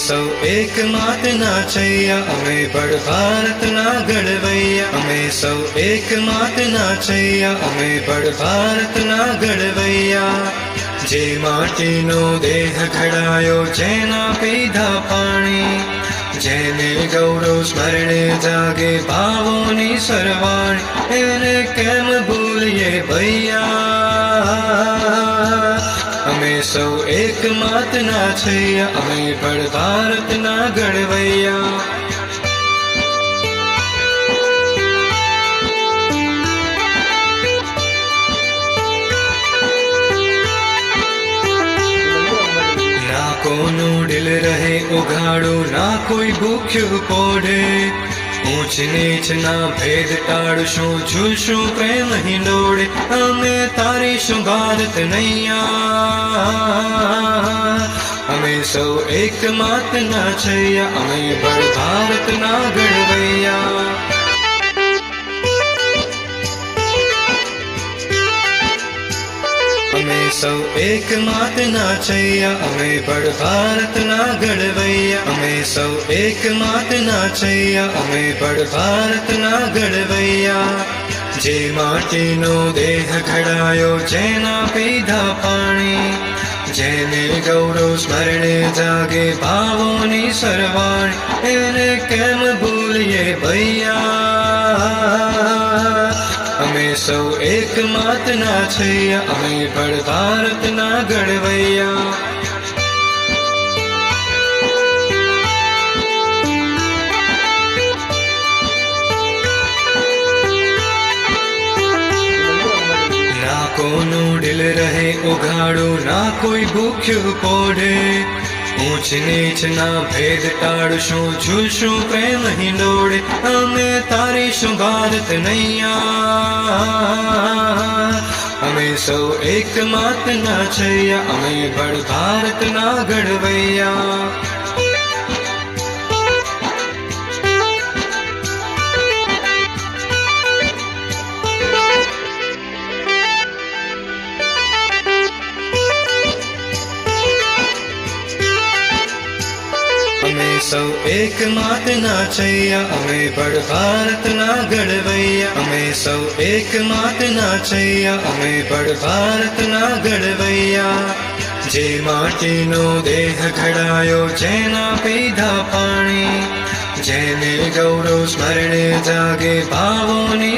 સૌ એક માતના છૈયા, અમે બળ ભારતના ઘડવૈયા. અમે સૌ એક માતના છૈયા, અમે બળ ભારતના ઘડવૈયા. જે માટીનો દેહ ઘડાયો, જેના પીધા પાણી, જેને ગૌરવ સ્મરણે જાગે ભાવોની સરવાણી, એને કેમ ભૂલીએ ભૈયા. અમે સૌ એક માતના છૈયા, અમે બળ ભારતના ઘડવૈયા. ના કોનું દિલ રહે ઉઘાડું, ના કોઈ ભૂખ્યું પોઢે. ઊંચ નીચ ના ભેદ ટાળશું, ઝૂલશું પ્રેમ હિંડોળે. અમે તારીશું ભારત નૈયા. અમે સૌ એક માતના છૈયા, અમે બળ ભારતના ઘડવૈયા. અમે સૌ એક માતના છૈયા, અમે બળ ભારતના ઘડવૈયા. અમે સૌ એક માતના છૈયા, અમે બળ ભારતના ઘડવૈયા. જે માટીનો દેહ ઘડાયો, જેના પીધા પાણી, જેને ગૌરવ સ્મરણે જાગે ભાવોની સરવાણી, એને કેમ ભૂલીએ ભૈયા. અમે સૌ એક માતના છૈયા, અમે બળ ભારતના ઘડવૈયા. ના કોનું દિલ રહે ઉઘાડું, ના કોઈ ભૂખ્યું પોઢે. ઊંચ નીચ ના ભેદ ટાળશું, ઝૂલશું પ્રેમ હિંડોળે. અમે તારીશું ભારત નૈયા. અમે સૌ એક માતના છૈયા, અમે બળ ભારતના ઘડવૈયા. અમે સૌ એક માતના છૈયા, અમે બળ ભારતના ઘડવૈયા. અમે સૌ એક માતના છૈયા, અમે બળ ભારતના ઘડવૈયા. જે માટીનો દેહ ઘડાયો, જેના પીધા પાણી, જેને ગૌરવ સ્મરણે જાગે ભાવોની